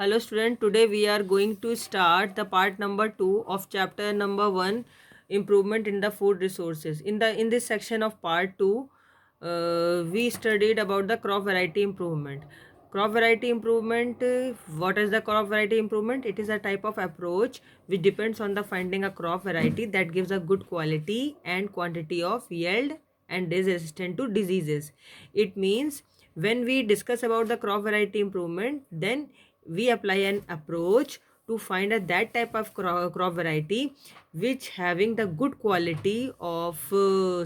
Hello student, today we are going to start the part number 2 of chapter number 1, improvement in the food resources. In this section of part 2, we studied about the crop variety improvement. Crop variety improvement, what is the crop variety improvement? It is a type of approach which depends on the finding a crop variety that gives a good quality and quantity of yield and is resistant to diseases. It means when we discuss about the crop variety improvement, then we apply an approach to find that type of crop variety which having the good quality of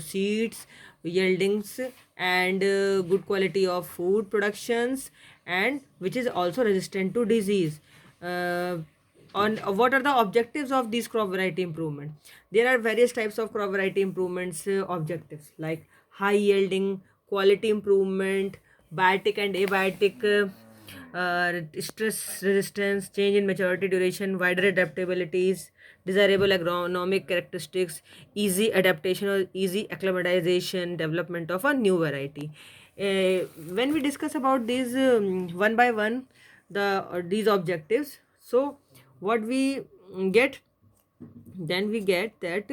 seeds yieldings and good quality of food productions and which is also resistant to disease. On what are the objectives of these crop variety improvement? There are various types of crop variety improvements objectives like high yielding, quality improvement, biotic and abiotic, stress resistance, change in maturity duration, wider adaptabilities, desirable agronomic characteristics, easy adaptation or easy acclimatization, development of a new variety. When we discuss about these one by one, these objectives, so what we get, then we get that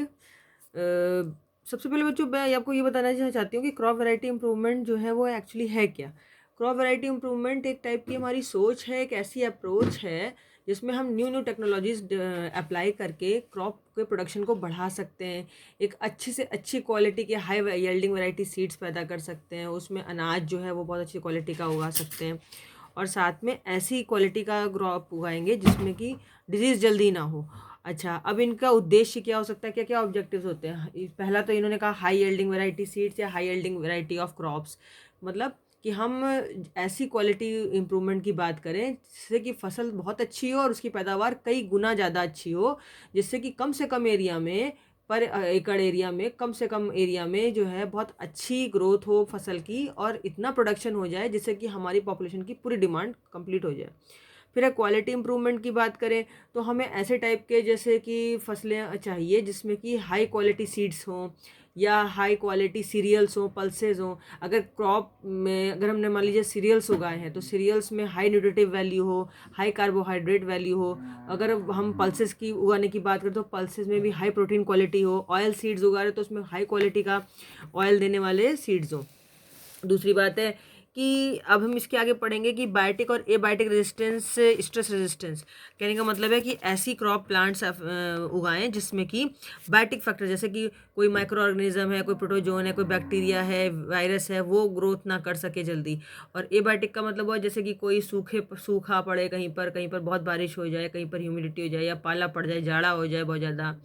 सबसे पहले बच्चों मैं आपको ये बताना चाहती हूँ कि क्रॉप वैरायटी इंप्रूवमेंट जो है वो एक्चुअली है क्या। क्रॉप वैरायटी इंप्रूवमेंट एक टाइप की हमारी सोच है, एक ऐसी अप्रोच है जिसमें हम न्यू न्यू टेक्नोलॉजीज अप्लाई करके क्रॉप के प्रोडक्शन को बढ़ा सकते हैं, एक अच्छी से अच्छी क्वालिटी के हाई यील्डिंग वैरायटी सीड्स पैदा कर सकते हैं, उसमें अनाज जो है वो बहुत अच्छी क्वालिटी का उगा सकते हैं और साथ में ऐसी क्वालिटी का क्रॉप उगाएंगे जिसमें कि डिजीज़ जल्दी ना हो। अच्छा, अब इनका उद्देश्य क्या हो सकता है, क्या क्या ऑब्जेक्टिव्स होते हैं? पहला तो इन्होंने कहा हाई यील्डिंग वैरायटी सीड्स या high yielding variety of crops, मतलब कि हम ऐसी क्वालिटी इम्प्रूवमेंट की बात करें जिससे कि फसल बहुत अच्छी हो और उसकी पैदावार कई गुना ज़्यादा अच्छी हो, जिससे कि कम से कम एरिया में पर एकड़ एरिया में कम से कम एरिया में जो है बहुत अच्छी ग्रोथ हो फसल की और इतना प्रोडक्शन हो जाए जिससे कि हमारी पॉपुलेशन की पूरी डिमांड कंप्लीट हो जाए। फिर क्वालिटी इम्प्रूवमेंट की बात करें तो हमें ऐसे टाइप के जैसे कि फसलें चाहिए जिसमें कि हाई क्वालिटी सीड्स हों या हाई क्वालिटी सीरियल्स हों, पल्सेस हों। अगर क्रॉप में अगर हमने मान लीजिए सीरियल्स उगाए हैं तो सीरियल्स में हाई न्यूट्रिटिव वैल्यू हो, हाई कार्बोहाइड्रेट वैल्यू हो। अगर हम पल्सेस की उगाने की बात करें तो पल्सेस में भी हाई प्रोटीन क्वालिटी हो। ऑयल सीड्स उगा रहे तो उसमें हाई क्वालिटी का ऑयल देने वाले सीड्स हों। दूसरी बात है कि अब हम इसके आगे पढ़ेंगे कि बायोटिक और एबायोटिक रेजिस्टेंस, स्ट्रेस रेजिस्टेंस। कहने का मतलब है कि ऐसी क्रॉप प्लांट्स उगाएं जिसमें कि बायोटिक फैक्टर जैसे कि कोई माइक्रो ऑर्गेनिज्म है, कोई प्रोटोजोन है, कोई बैक्टीरिया है, वायरस है, वो ग्रोथ ना कर सके जल्दी। और एबायोटिक का मतलब हुआ जैसे कि कोई सूखा पड़े, कहीं पर बहुत बारिश हो जाए, कहीं पर ह्यूमिडिटी हो जाए या पाला पड़ जाए, जाड़ा हो जाए बहुत ज़्यादा,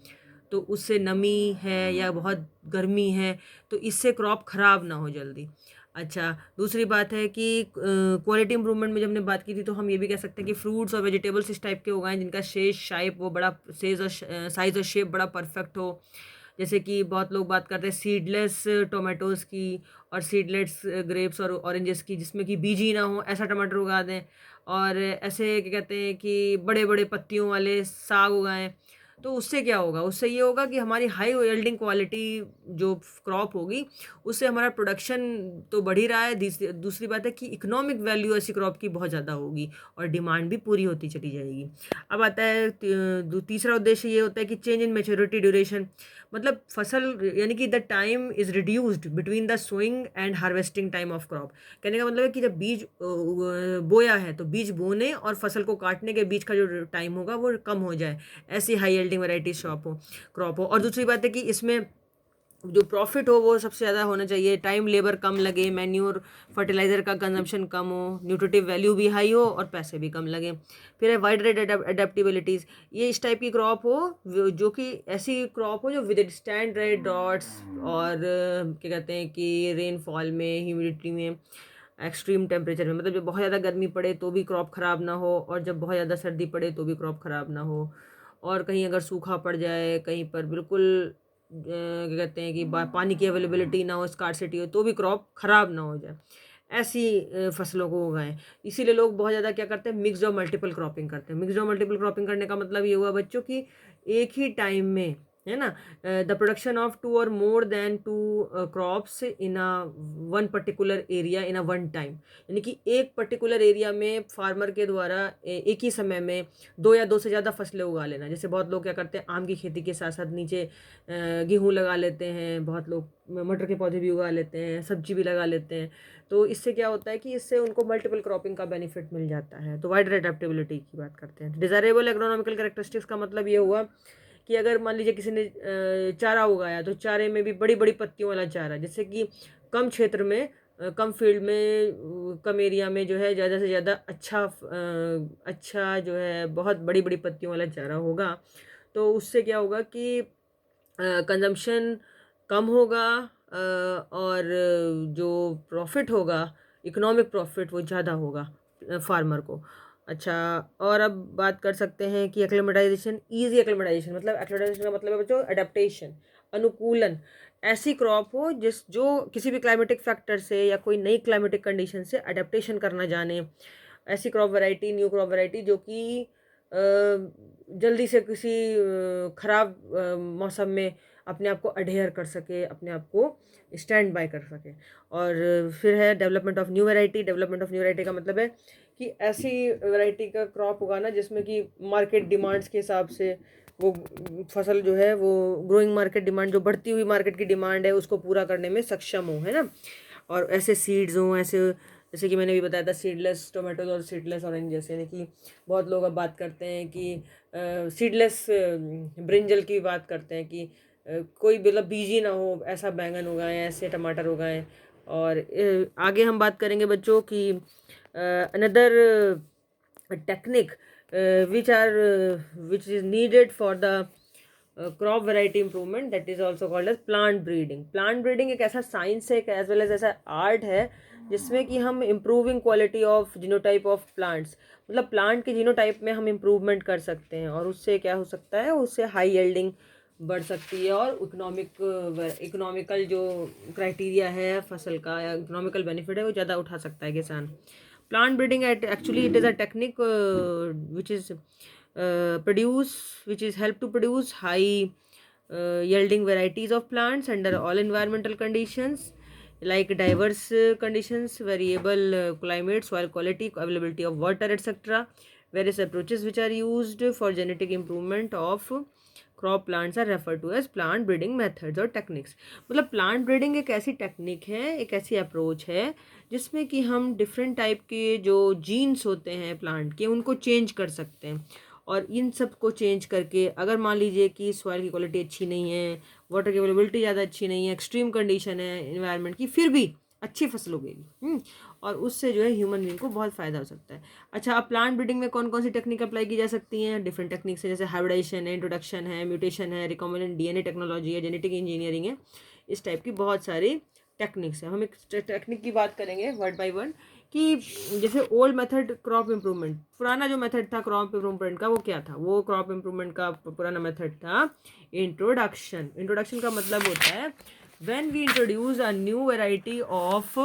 तो उससे नमी है या बहुत गर्मी है तो इससे क्रॉप ख़राब ना हो जल्दी। अच्छा, दूसरी बात है कि क्वालिटी इंप्रूवमेंट में जब हमने बात की थी तो हम ये भी कह सकते हैं कि फ्रूट्स और वेजिटेबल्स इस टाइप के उगाएं जिनका शेप वो बड़ा साइज़ और शेप बड़ा परफेक्ट हो। जैसे कि बहुत लोग बात करते हैं सीडलेस टोमेटोज़ की और सीडलेस ग्रेप्स और ऑरेंजेस की जिसमें कि बीज ही ना हो, ऐसा टमाटर उगा दें। और ऐसे क्या कहते हैं कि बड़े बड़े पत्तियों वाले साग उगाएं। तो उससे क्या होगा, उससे ये होगा कि हमारी हाई यील्डिंग क्वालिटी जो क्रॉप होगी उससे हमारा प्रोडक्शन तो बढ़ ही रहा है। दूसरी बात है कि इकोनॉमिक वैल्यू ऐसी क्रॉप की बहुत ज़्यादा होगी और डिमांड भी पूरी होती चली जाएगी। अब आता है तीसरा उद्देश्य ये होता है कि चेंज इन मेच्योरिटी ड्यूरेशन, मतलब फसल यानी कि the time is reduced between the sowing and harvesting time of crop. कहने का मतलब है कि जब बीज बोया है तो बीज बोने और फसल को काटने के बीच का जो टाइम होगा वो कम हो जाए, ऐसी हाई यील्डिंग वैरायटी क्रॉप हो। और दूसरी बात है कि इसमें जो प्रॉफिट हो वो सबसे ज़्यादा होना चाहिए, टाइम लेबर कम लगे, मैन्योर फर्टिलाइज़र का कंजम्पशन कम हो, न्यूट्रिटिव वैल्यू भी हाई हो और पैसे भी कम लगे। फिर है वाइड रेड एडेप्टिबिलिटीज़, ये इस टाइप की क्रॉप हो जो कि ऐसी क्रॉप हो जो विद स्टैंड रेड डॉट्स और क्या कहते हैं कि रेनफॉल में, ह्यूमिडिटी में, एक्सट्रीम टेम्परेचर में, मतलब जब बहुत ज़्यादा गर्मी पड़े तो भी क्रॉप ख़राब ना हो और जब बहुत ज़्यादा सर्दी पड़े तो भी क्रॉप ख़राब ना हो। और कहीं अगर सूखा पड़ जाए, कहीं पर बिल्कुल क्या कहते हैं कि पानी की अवेलेबिलिटी ना हो, स्कार्सिटी हो, तो भी क्रॉप ख़राब ना हो जाए, ऐसी फसलों को उगाएं। इसीलिए लोग बहुत ज़्यादा क्या करते हैं, मिक्स्ड और मल्टीपल क्रॉपिंग करते हैं। मिक्स्ड और मल्टीपल क्रॉपिंग करने का मतलब ये हुआ बच्चों कि एक ही टाइम में है ना। द प्रोडक्शन ऑफ 2 और more than 2 crops in a one particular area in a one time, यानी कि एक पर्टिकुलर एरिया में फार्मर के द्वारा एक ही समय में 2 या 2 से ज़्यादा फसलें उगा लेना। जैसे बहुत लोग क्या करते हैं, आम की खेती के साथ साथ नीचे गेहूँ लगा लेते हैं, बहुत लोग मटर के पौधे भी उगा लेते हैं, सब्जी भी लगा लेते हैं। तो इससे क्या होता है कि इससे उनको मल्टीपल क्रॉपिंग का बेनिफिट मिल जाता है। तो वाइडर एडेप्टेबिलिटी की बात करते हैं। डिजायरेबल एग्रोनॉमिकल कैरेक्टरिस्टिक्स का मतलब ये हुआ कि अगर मान लीजिए किसी ने चारा उगाया, तो चारे में भी बड़ी बड़ी पत्तियों वाला चारा, जिससे कि कम क्षेत्र में कम फील्ड में कम एरिया में जो है ज़्यादा से ज़्यादा अच्छा जो है बहुत बड़ी बड़ी पत्तियों वाला चारा होगा। तो उससे क्या होगा कि कंजम्पशन कम होगा, और जो प्रॉफिट होगा, इकोनॉमिक प्रॉफिट, वो ज़्यादा होगा फार्मर को। अच्छा, और अब बात कर सकते हैं कि एक्लेमेटाइजेशन, ईजी एक्लेमेटाइजेशन, मतलब एक्लेमेटाइजेशन का मतलब है बच्चों अडेप्टेशन, अनुकूलन। ऐसी क्रॉप हो जो किसी भी क्लाइमेटिक फैक्टर से या कोई नई क्लाइमेटिक कंडीशन से अडेप्टेशन करना जाने। ऐसी crop variety, new crop variety जो कि जल्दी से किसी ख़राब मौसम में अपने आप को अडेयर कर सके, अपने आप को स्टैंड बाय कर सके। और फिर है development of new variety. Development of new variety का मतलब है कि ऐसी वैरायटी का क्रॉप उगाना जिसमें कि मार्केट डिमांड्स के हिसाब से वो फसल जो है वो ग्रोइंग मार्केट डिमांड, जो बढ़ती हुई मार्केट की डिमांड है, उसको पूरा करने में सक्षम हो, है ना। और ऐसे सीड्स हों, ऐसे जैसे कि मैंने भी बताया था सीडलेस टोमेटोज और सीडलेस ऑरेंज जैसे, यानी कि बहुत लोग अब बात करते हैं कि सीडलेस ब्रिंजल की बात करते हैं कि कोई मतलब बीज ही ना हो ऐसा बैंगन उगाएं, ऐसे टमाटर उगाएं। और आगे हम बात करेंगे बच्चों की another technique which is needed for the crop variety improvement, that is also called as plant breeding. Plant breeding एक ऐसा साइंस है, एज वेल एज ऐसा आर्ट है, जिसमें कि हम improving quality of genotype of plants, मतलब प्लांट के जीनोटाइप में हम इम्प्रूवमेंट कर सकते हैं। और उससे क्या हो सकता है, उससे हाई यील्डिंग बढ़ सकती है, और इकोनॉमिकल जो क्राइटेरिया है फसल का, या इकोनॉमिकल बेनिफिट है, वो ज़्यादा उठा सकता है किसान। Plant breeding actually it is a technique which is which is help to produce high yielding varieties of plants under all environmental conditions, like diverse conditions, variable climate, soil quality, availability of water, etc. Various approaches which are used for genetic improvement of crop plants are refer to as plant breeding methods और techniques. मतलब plant breeding एक ऐसी technique है, एक ऐसी approach है जिसमें कि हम डिफरेंट टाइप के जो जीन्स होते हैं प्लांट के, उनको चेंज कर सकते हैं। और इन सब को चेंज करके, अगर मान लीजिए कि सॉइल की क्वालिटी अच्छी नहीं है, वाटर की अवेलेबिलिटी ज़्यादा अच्छी नहीं है, एक्सट्रीम कंडीशन है इन्वायरमेंट की, फिर भी अच्छी फसल उगेगी। और उससे जो है ह्यूमन बींग को बहुत फ़ायदा हो सकता है। अच्छा, अब प्लांट ब्रीडिंग में कौन कौन सी टेक्निक अप्लाई की जा सकती हैं? डिफरेंट टेक्निक्स है, जैसे हाइब्रिडाइजेशन है, इंट्रोडक्शन है, म्यूटेशन है, रिकॉम्बिनेंट डीएनए टेक्नोलॉजी है, जेनेटिक इंजीनियरिंग है। इस टाइप की बहुत सारी टेक्निक्स है। हम एक टेक्निक की बात करेंगे वर्ड बाय वर्ड, कि जैसे ओल्ड मेथड क्रॉप इम्प्रूवमेंट, पुराना जो मेथड था क्रॉप इम्प्रूवमेंट का, वो क्या था? वो क्रॉप इम्प्रूवमेंट का पुराना मेथड था इंट्रोडक्शन। इंट्रोडक्शन का मतलब होता है when we introduce a new variety of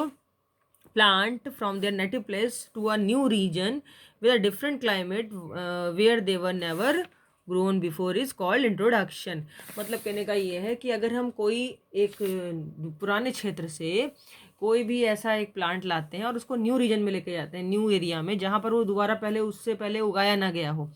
plant from their native place to a new region with a different climate where they were never grown before is called introduction। मतलब कहने का ये है कि अगर हम कोई एक पुराने क्षेत्र से कोई भी ऐसा एक प्लांट लाते हैं और उसको न्यू रीजन में लेके जाते हैं, न्यू एरिया में, जहाँ पर वो दोबारा पहले उससे पहले उगाया ना गया हो,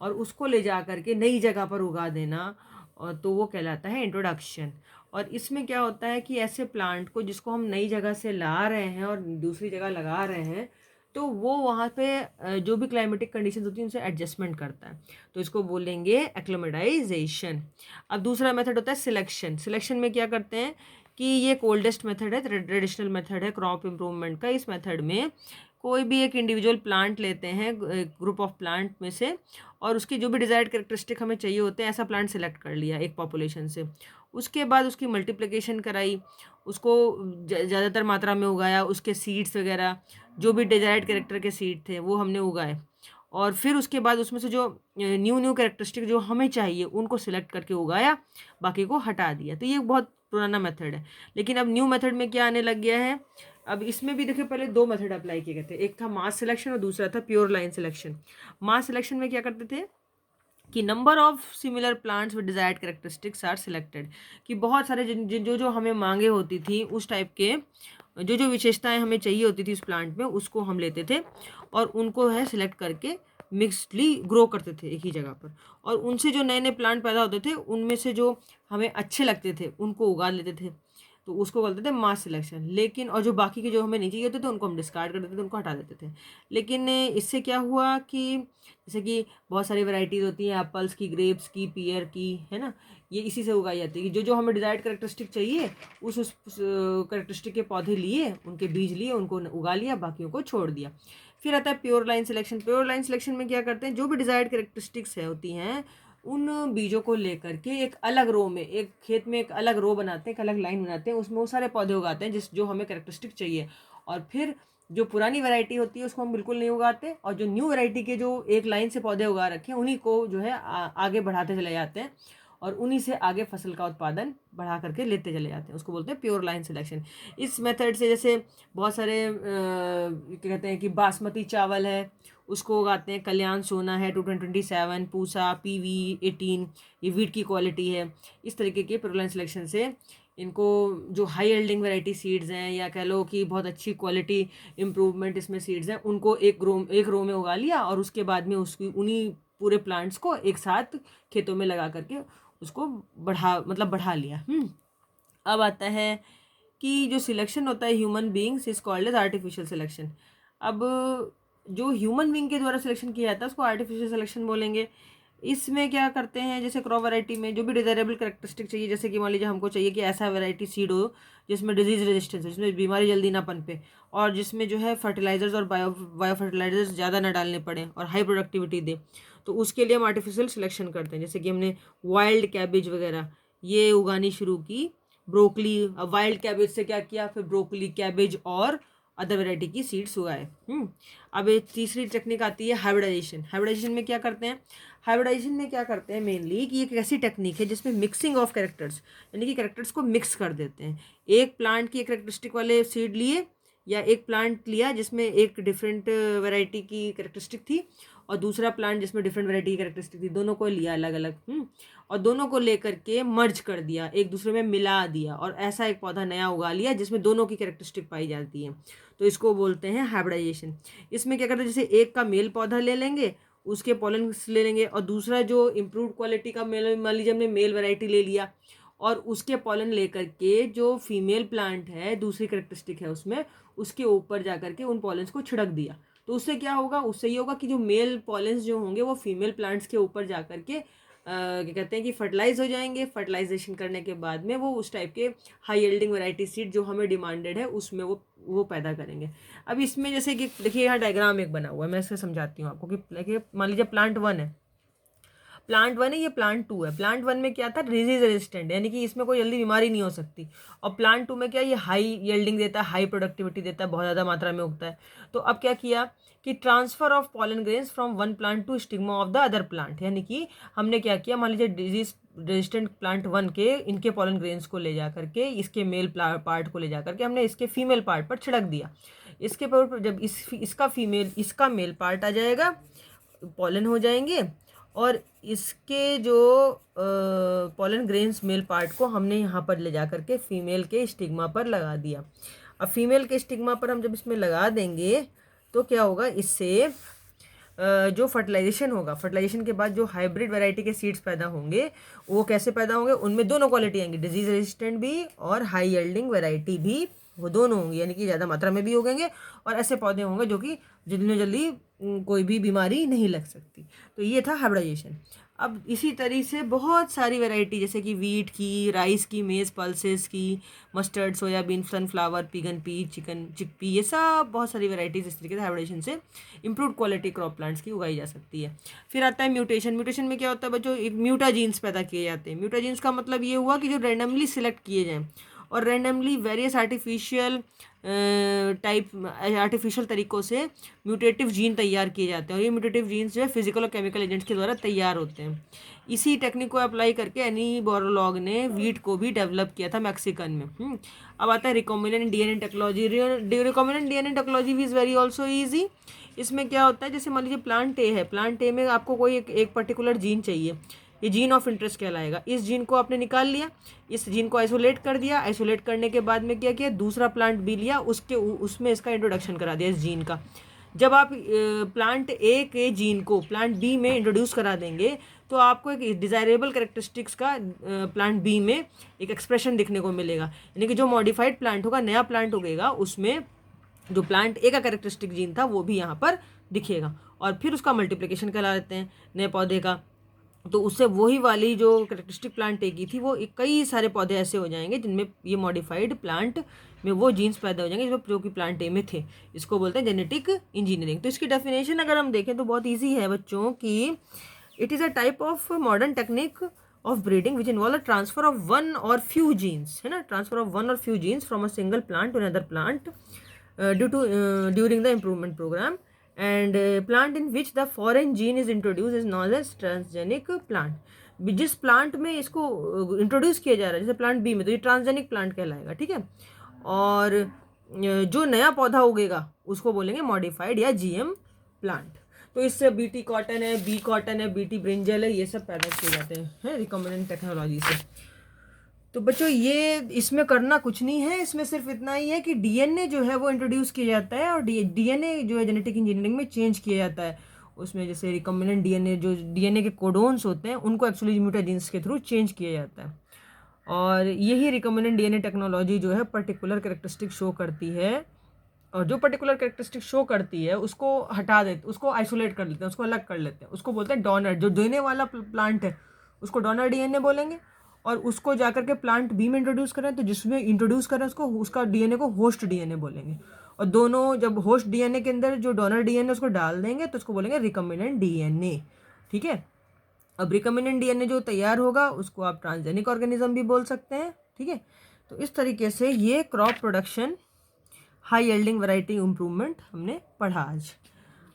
और उसको ले जा करके नई जगह पर उगा देना, और तो वो कहलाता है इंट्रोडक्शन। और इसमें क्या होता है कि ऐसे प्लांट को जिसको हम नई जगह से ला रहे हैं और दूसरी जगह लगा रहे हैं, तो वो वहाँ पे जो भी क्लाइमेटिक कंडीशंस होती हैं उनसे एडजस्टमेंट करता है, तो इसको बोलेंगे एक्लेमेटाइजेशन। अब दूसरा मेथड होता है सिलेक्शन। सिलेक्शन में क्या करते हैं कि ये कोल्डेस्ट मेथड है, ट्रेडिशनल मेथड है क्रॉप इम्प्रूवमेंट का। इस मेथड में कोई भी एक इंडिविजुअल प्लांट लेते हैं, ग्रुप ऑफ प्लांट में से, और उसकी जो भी डिजायर्ड कैरेक्टरिस्टिक हमें चाहिए होते हैं, ऐसा प्लांट सेलेक्ट कर लिया एक पॉपुलेशन से। उसके बाद उसकी मल्टीप्लिकेशन कराई, उसको ज़्यादातर मात्रा में उगाया, उसके सीड्स वगैरह जो भी डिजायर्ड कैरेक्टर के सीड थे वो हमने उगाए, और फिर उसके बाद उसमें से जो न्यू कैरेक्टरिस्टिक जो हमें चाहिए उनको सिलेक्ट करके उगाया, बाकी को हटा दिया। तो ये बहुत पुराना मेथड है। लेकिन अब न्यू मेथड में क्या आने लग गया है, अब इसमें भी देखिए पहले दो मेथड अप्लाई किए गए थे, एक था मास सिलेक्शन और दूसरा था pure line selection. Mass selection में क्या करते थे कि number of similar plants with desired characteristics are selected, कि बहुत सारे जो जो हमें मांगे होती थी उस टाइप के जो जो विशेषताएं हमें चाहिए होती थी उस प्लांट में, उसको हम लेते थे और उनको है सिलेक्ट करके मिक्सडली ग्रो करते थे एक ही जगह पर, और उनसे जो नए नए प्लांट पैदा होते थे उनमें से जो हमें अच्छे लगते थे उनको उगा लेते थे, तो उसको बोलते थे मास सिलेक्शन। लेकिन और जो बाकी के जो हमें नहीं चाहिए होते थे उनको हम डिस्कार्ड कर देते थे, उनको हटा देते थे। लेकिन इससे क्या हुआ कि जैसे कि बहुत सारी वैरायटीज़ होती हैं एप्पल्स की, ग्रेप्स की, पियर की, है ना, ये इसी से उगाई जाती है कि जो जो हमें डिजायर्ड करेक्टरिस्टिक चाहिए उस करेक्टरिस्टिक के पौधे लिए, उनके बीज लिए, उनको उगा लिया, बाकियों को छोड़ दिया। फिर आता है pure line selection. Pure line selection में क्या करते हैं, जो भी डिजायर्ड करेक्टरिस्टिक्स है होती हैं उन बीजों को लेकर के एक अलग रो में, एक खेत में एक अलग रो बनाते हैं, एक अलग लाइन बनाते हैं, उसमें वो सारे पौधे उगाते हैं जिस जो हमें करेक्टरिस्टिक चाहिए। और फिर जो पुरानी वैरायटी होती है उसको हम बिल्कुल नहीं उगाते, और जो न्यू वैरायटी के जो एक लाइन से पौधे उगा रखे हैं उन्हीं को जो है आगे बढ़ाते चले जाते हैं और उन्हीं से आगे फसल का उत्पादन बढ़ा करके लेते चले जाते हैं, उसको बोलते हैं प्योर लाइन सिलेक्शन। इस मेथड से जैसे बहुत सारे क्या कहते हैं कि बासमती चावल है उसको उगाते हैं, कल्याण सोना है 2227, पूसा PV18, ये वीट की क्वालिटी है। इस तरीके के प्योर लाइन सिलेक्शन से इनको जो हाई एल्डिंग वैरायटी सीड्स हैं या कह लो कि बहुत अच्छी क्वालिटी इम्प्रूवमेंट इसमें सीड्स हैं, उनको एक रो में उगा लिया और उसके बाद में उसकी उन्हीं पूरे प्लांट्स को एक साथ खेतों में लगा करके उसको बढ़ा लिया। अब आता है कि जो सिलेक्शन होता है human beings is called as artificial selection. अब जो ह्यूमन बींग के द्वारा सिलेक्शन किया जाता है उसको आर्टिफिशियल सिलेक्शन बोलेंगे। इसमें क्या करते हैं, जैसे क्रॉप वैरायटी में जो भी डिजायरेबल करेक्टरिस्टिक चाहिए, जैसे कि मान लीजिए हमको चाहिए कि ऐसा वैरायटी सीड हो जिसमें डिजीज रेजिस्टेंस हो, जिसमें बीमारी जल्दी ना पनपे, और जिसमें जो है फर्टिलाइजर्स और बायो फर्टिलाइजर्स ज़्यादा ना डालने पड़े और हाई प्रोडक्टिविटी दे, तो उसके लिए हम आर्टिफिशियल सिलेक्शन करते हैं। जैसे कि हमने वाइल्ड कैबेज वगैरह ये उगानी शुरू की, ब्रोकली, वाइल्ड कैबेज से क्या किया, फिर ब्रोकली, कैबेज और अदर वैरायटी की सीड्स उगाए। अब एक तीसरी टेक्निक आती है हाइब्रिडाइजेशन। हाइब्रिडाइजेशन में क्या करते हैं, हाइब्रिडाइजेशन में क्या करते हैं मेनली कि एक ऐसी टेक्निक है जिसमें मिक्सिंग ऑफ कैरेक्टर्स, यानी कि कैरेक्टर्स को मिक्स कर देते हैं। एक प्लांट की एक कैरेक्टरिस्टिक वाले सीड लिए या एक प्लांट लिया जिसमें एक डिफरेंट वैरायटी की कैरेक्टरिस्टिक थी और दूसरा प्लांट जिसमें डिफरेंट वैरायटी की कैरेक्टरिस्टिक थी, दोनों को लिया अलग अलग और दोनों को लेकर के मर्ज कर दिया, एक दूसरे में मिला दिया और ऐसा एक पौधा नया उगा लिया जिसमें दोनों की कैरेक्टरिस्टिक पाई जाती है, तो इसको बोलते हैं हाइब्रिडाइजेशन। इसमें क्या करते हैं, जैसे एक का मेल पौधा ले लेंगे, उसके पॉलन ले लेंगे, और दूसरा जो इम्प्रूव्ड क्वालिटी का मेल, मान लीजिए हमने मेल वैरायटी ले लिया और उसके पॉलन लेकर के जो फीमेल प्लांट है दूसरी कैरेक्टरिस्टिक है उसमें, उसके ऊपर जा करके उन पॉलेंस को छिड़क दिया, तो उससे क्या होगा, उससे ये होगा कि जो मेल पॉलेंस जो होंगे वो फीमेल प्लांट्स के ऊपर जा करके क्या कहते हैं कि फर्टिलाइज हो जाएंगे। फर्टिलाइजेशन करने के बाद में वो उस टाइप के हाई यील्डिंग वैरायटी सीड जो हमें डिमांडेड है उसमें वो पैदा करेंगे। अब इसमें जैसे कि देखिए यहाँ डायग्राम एक बना हुआ है, मैं इससे समझाती हूँ आपको कि देखिए मान लीजिए प्लांट वन है, ये प्लांट टू है। प्लांट वन में क्या था, डिजीज रेजिस्टेंट, यानी कि इसमें कोई जल्दी बीमारी नहीं हो सकती, और प्लांट टू में क्या, ये हाई यील्डिंग देता है, हाई प्रोडक्टिविटी देता है, बहुत ज़्यादा मात्रा में उगता है। तो अब क्या किया कि transfer of pollen grains from one plant to stigma of the other plant, यानी कि हमने क्या किया, मान लीजिए डिजीज रेजिस्टेंट प्लांट वन के इनके पॉलन ग्रेन्स को ले जा करके, इसके मेल पार्ट को ले जा करके हमने इसके फीमेल पार्ट पर छिड़क दिया। इसके पर जब इसका मेल पार्ट आ जाएगा, पॉलन हो जाएंगे, और इसके जो पॉलन ग्रेन्स मेल पार्ट को हमने यहाँ पर ले जा करके फीमेल के स्टिग्मा पर लगा दिया। अब फीमेल के स्टिग्मा पर हम जब इसमें लगा देंगे तो क्या होगा, इससे जो फर्टिलाइजेशन होगा, फर्टिलाइजेशन के बाद जो हाइब्रिड वैरायटी के सीड्स पैदा होंगे वो कैसे पैदा होंगे, उनमें दोनों क्वालिटी आएंगी, डिजीज रेजिस्टेंट भी और हाई यील्डिंग वैरायटी भी, वो दोनों होंगे, यानी कि ज़्यादा मात्रा में भी उगेंगे और ऐसे पौधे होंगे जो कि जिनमें जल्दी कोई भी बीमारी नहीं लग सकती। तो ये था हाइब्रिडाइजेशन। अब इसी तरीके से बहुत सारी वैरायटी जैसे कि वीट की, राइस की, मेज़ पल्सेस की, mustard, soybean, sunflower, pigeon P, chickpea, ये सब बहुत सारी वैराइटीज़ इस तरीके से हाइब्रिडाइजेशन से इम्प्रूव्ड क्वालिटी क्रॉप प्लांट्स की उगाई जा सकती है। फिर आता है म्यूटेशन। म्यूटेशन में क्या होता है बच्चों, एक म्यूटाजीन्स पैदा किए जाते हैं। म्यूटाजीन्स का मतलब ये हुआ कि जो रैंडमली सिलेक्ट किए जाएँ और रैंडमली वेरियस आर्टिफिशियल तरीक़ों से म्यूटेटिव जीन तैयार किए जाते हैं, और ये म्यूटेटिव जीन्स जो है फिजिकल और केमिकल एजेंट्स के द्वारा तैयार होते हैं। इसी टेक्निक को अप्लाई करके एनी बोरोलॉग ने वीट को भी डेवलप किया था मैक्सिकन में। अब आता है recombinant DNA technology. Recombinant DNA technology is very also easy. इसमें क्या होता है, जैसे मान लीजिए प्लांट ए है, प्लांट ए में आपको कोई एक पर्टिकुलर जीन चाहिए, ये जीन ऑफ इंटरेस्ट कहलाएगा। इस जीन को आपने निकाल लिया, इस जीन को आइसोलेट कर दिया, आइसोलेट करने के बाद में क्या किया, दूसरा प्लांट बी लिया, उसमें इसका इंट्रोडक्शन करा दिया इस जीन का। जब आप प्लांट ए के जीन को प्लांट बी में इंट्रोड्यूस करा देंगे तो आपको एक डिज़ायरेबल कैरेक्टरिस्टिक्स का प्लांट बी में एक एक्सप्रेशन दिखने को मिलेगा। यानी कि जो मॉडिफाइड प्लांट होगा, नया प्लांट होगा, उसमें जो प्लांट ए का कैरेक्टरिस्टिक जीन था वो भी यहाँ पर दिखेगा। और फिर उसका मल्टीप्लिकेशन करा देते हैं नए पौधे का, तो उससे वही वाली जो कैरेक्टरिस्टिक प्लांट ए की थी वो कई सारे पौधे ऐसे हो जाएंगे जिनमें ये मॉडिफाइड प्लांट में वो जीन्स पैदा हो जाएंगे जो कि प्लांट ए में थे। इसको बोलते हैं जेनेटिक इंजीनियरिंग। तो इसकी डेफिनेशन अगर हम देखें तो बहुत ईजी है बच्चों की, it is a type of modern technique of breeding which involve a transfer of one or few genes, है ना, transfer of one or few genes from a single plant to another plant during the improvement program, and plant in which the foreign gene is introduced is known as transgenic plant. जिस plant में इसको introduce किया जा रहा है, जैसे plant B में, तो ये ट्रांसजेनिक प्लांट कहलाएगा, ठीक है। और जो नया पौधा उगेगा उसको बोलेंगे मॉडिफाइड या जीएम प्लांट। तो इससे बीटी कॉटन है, बी कॉटन है, बीटी ब्रिंजल है, ये सब पैदा किए जाते हैं रिकॉम्बिनेंट टेक्नोलॉजी से। तो बच्चों ये इसमें करना कुछ नहीं है, इसमें सिर्फ इतना ही है कि डीएनए जो है वो इंट्रोड्यूस किया जाता है, और डीएनए जो है जेनेटिक इंजीनियरिंग में चेंज किया जाता है। उसमें जैसे रिकॉम्बिनेंट डीएनए, जो डीएनए के कोडोन्स होते हैं उनको एक्चुअली म्यूटाजीन्स के थ्रू चेंज किया जाता है। और यही रिकॉम्बिनेंट डीएनए टेक्नोलॉजी जो है पर्टिकुलर कैरेक्टरिस्टिक शो करती है, और जो पर्टिकुलर कैरेक्टरिस्टिक शो करती है उसको हटा देते, उसको आइसोलेट कर लेते हैं, उसको अलग कर लेते हैं, उसको बोलते हैं डोनर। जो देने वाला प्लांट है उसको डोनर डीएनए बोलेंगे, और उसको जाकर के प्लांट बी में इंट्रोड्यूस करें तो जिसमें इंट्रोड्यूस करें उसको, उसका डीएनए को होस्ट डीएनए बोलेंगे। और दोनों जब होस्ट डीएनए के अंदर जो डोनर डीएनए उसको डाल देंगे तो उसको बोलेंगे रिकॉम्बिनेंट डीएनए, ठीक है। अब रिकॉम्बिनेंट डीएनए जो तैयार होगा उसको आप ट्रांसजेनिक ऑर्गेनिज्म भी बोल सकते हैं, ठीक है। तो इस तरीके से ये crop production, high yielding variety improvement हमने पढ़ा आज।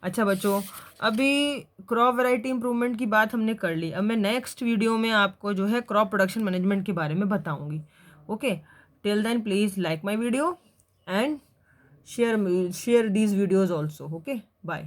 अच्छा बच्चों, अभी क्रॉप वैरायटी इंप्रूवमेंट की बात हमने कर ली। अब मैं नेक्स्ट वीडियो में आपको जो है क्रॉप प्रोडक्शन मैनेजमेंट के बारे में बताऊंगी। Okay, till then please like my video and share these videos also. Okay, bye.